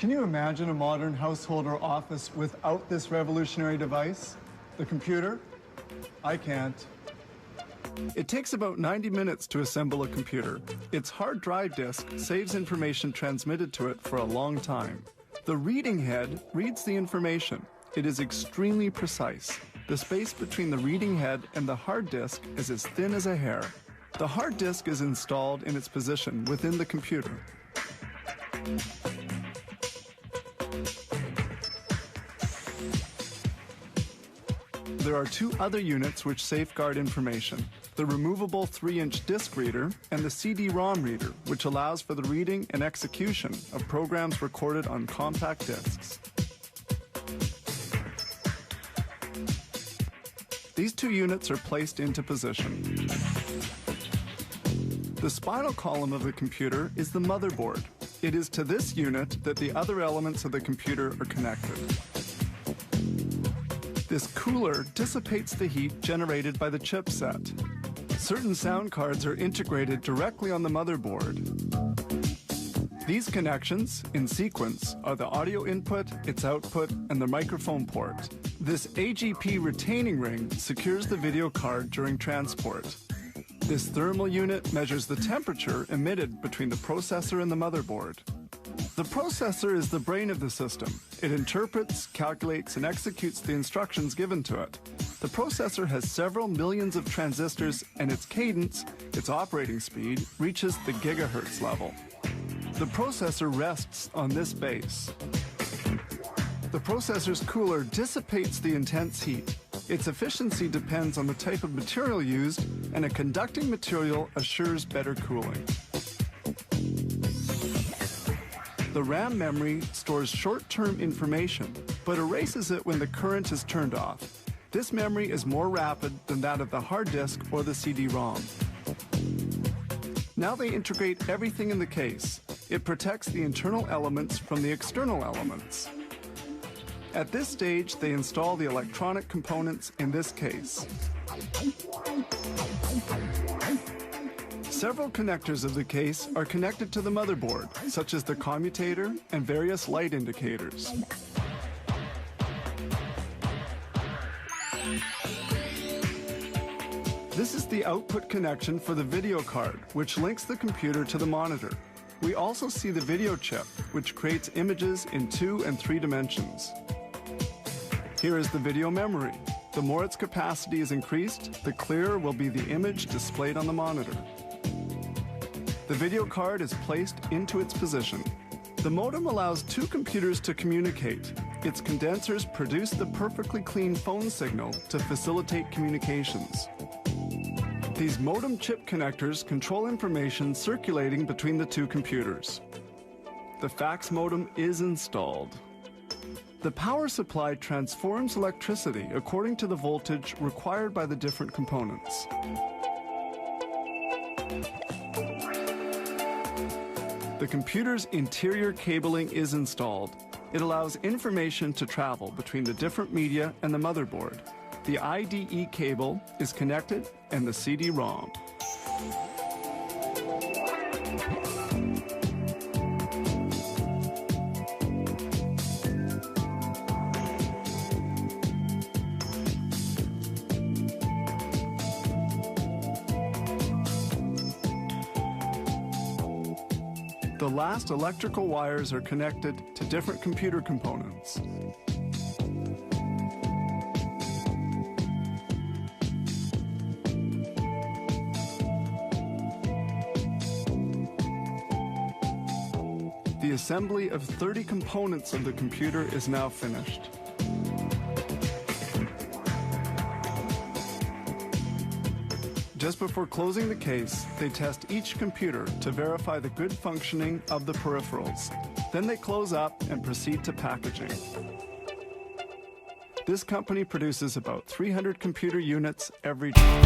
Can you imagine a modern household or office without this revolutionary device? The computer? I can't. It takes about 90 minutes to assemble a computer. Its hard drive disk saves information transmitted to it for a long time. The reading head reads the information. It is extremely precise. The space between the reading head and the hard disk is as thin as a hair. The hard disk is installed in its position within the computer. There are two other units which safeguard information: the removable 3-inch disc reader and the CD-ROM reader, which allows for the reading and execution of programs recorded on compact discs. These two units are placed into position. The spinal column of the computer is the motherboard. It is to this unit that the other elements of the computer are connected. This cooler dissipates the heat generated by the chipset. Certain sound cards are integrated directly on the motherboard. These connections, in sequence, are the audio input, its output, and the microphone port. This AGP retaining ring secures the video card during transport. This thermal unit measures the temperature emitted between the processor and the motherboard. The processor is the brain of the system. It interprets, calculates, and executes the instructions given to it. The processor has several millions of transistors, and its cadence, its operating speed, reaches the gigahertz level. The processor rests on this base. The processor's cooler dissipates the intense heat. Its efficiency depends on the type of material used, and a conducting material assures better cooling. The RAM memory stores short-term information, but erases it when the current is turned off. This memory is more rapid than that of the hard disk or the CD-ROM. Now they integrate everything in the case. It protects the internal elements from the external elements. At this stage, they install the electronic components in this case. Several connectors of the case are connected to the motherboard, such as the commutator and various light indicators. This is the output connection for the video card, which links the computer to the monitor. We also see the video chip, which creates images in 2 and 3 dimensions. Here is the video memory. The more its capacity is increased, the clearer will be the image displayed on the monitor. The video card is placed into its position. The modem allows two computers to communicate. Its condensers produce the perfectly clean phone signal to facilitate communications. These modem chip connectors control information circulating between the two computers. The fax modem is installed. The power supply transforms electricity according to the voltage required by the different components. The computer's interior cabling is installed. It allows information to travel between the different media and the motherboard. The IDE cable is connected and the CD-ROM. The last electrical wires are connected to different computer components. The assembly of 30 components of the computer is now finished. Just before closing the case, they test each computer to verify the good functioning of the peripherals. Then they close up and proceed to packaging. This company produces about 300 computer units every day.